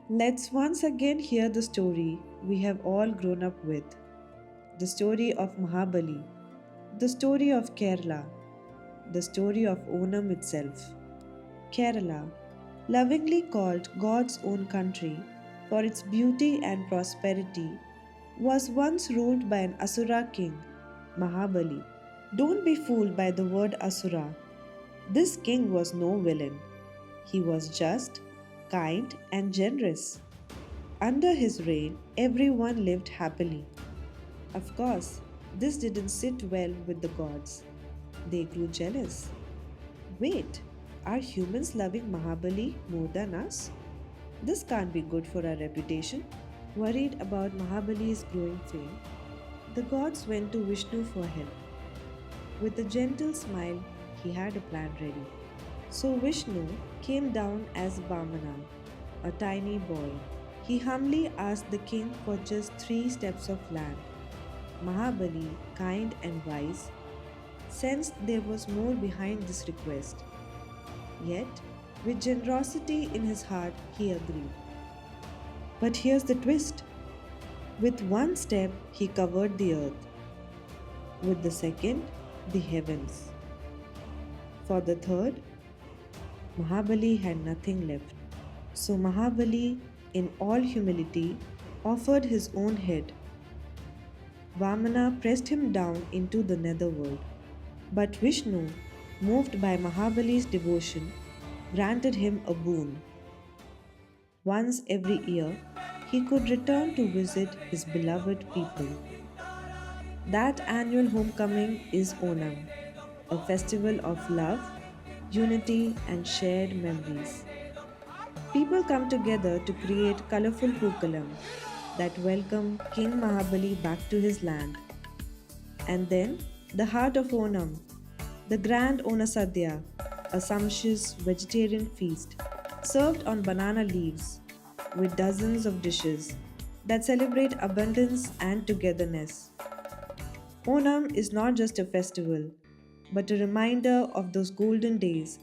Let's once again hear the story we have all grown up with, the story of Mahabali, the story of Kerala, the story of Onam itself. Kerala, lovingly called God's own country for its beauty and prosperity, was once ruled by an Asura king, Mahabali. Don't be fooled by the word Asura. This king was no villain. He was just, kind, and generous. Under his reign, everyone lived happily. Of course, this didn't sit well with the gods. They grew jealous. Wait, are humans loving Mahabali more than us? This can't be good for our reputation. Worried about Mahabali's growing fame, the gods went to Vishnu for help. With a gentle smile, he had a plan ready. So Vishnu came down as Vamana, a tiny boy. He humbly asked the king for just 3 steps of land. Mahabali, kind and wise, sensed there was more behind this request. Yet, with generosity in his heart, he agreed. But here's the twist. With 1 step, he covered the earth. With the second, the heavens. For the third, Mahabali had nothing left. So Mahabali, in all humility, offered his own head. Vamana pressed him down into the netherworld. But Vishnu, moved by Mahabali's devotion, granted him a boon. Once every year, he could return to visit his beloved people. That annual homecoming is Onam, a festival of love, unity, and shared memories. People come together to create colorful pookalam that welcome King Mahabali back to his land. And then, the heart of Onam, the grand Onasadhya, a sumptuous vegetarian feast served on banana leaves with dozens of dishes that celebrate abundance and togetherness. Onam is not just a festival, but a reminder of those golden days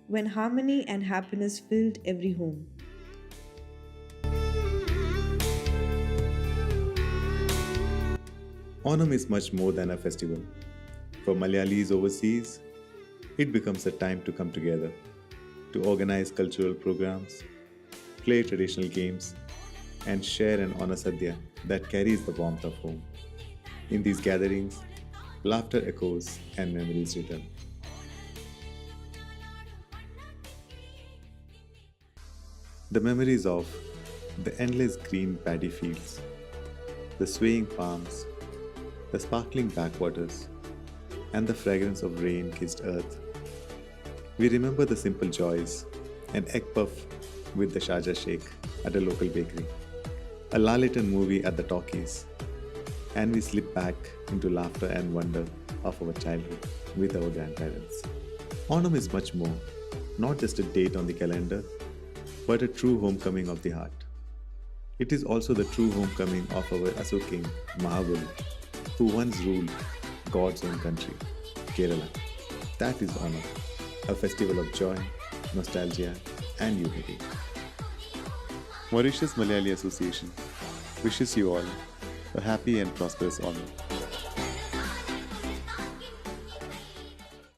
when harmony and happiness filled every home. Onam is much more than a festival. For Malayalis overseas, it becomes a time to come together, to organize cultural programs, play traditional games, and share an Onasadhya that carries the warmth of home. In these gatherings, laughter echoes and memories return. The memories of the endless green paddy fields, the swaying palms, the sparkling backwaters, and the fragrance of rain kissed earth. We remember the simple joys, an egg puff with the Sharjah Sheikh at a local bakery, a Lalitan movie at the talkies, and we slip back into laughter and wonder of our childhood with our grandparents. Onam is much more, not just a date on the calendar, but a true homecoming of the heart. It is also the true homecoming of our Asur king, Mahabali, who once ruled God's own country, Kerala. That is Onam, a festival of joy, nostalgia, and unity. Mauritius Malayalee Association wishes you all a happy and prosperous Onam.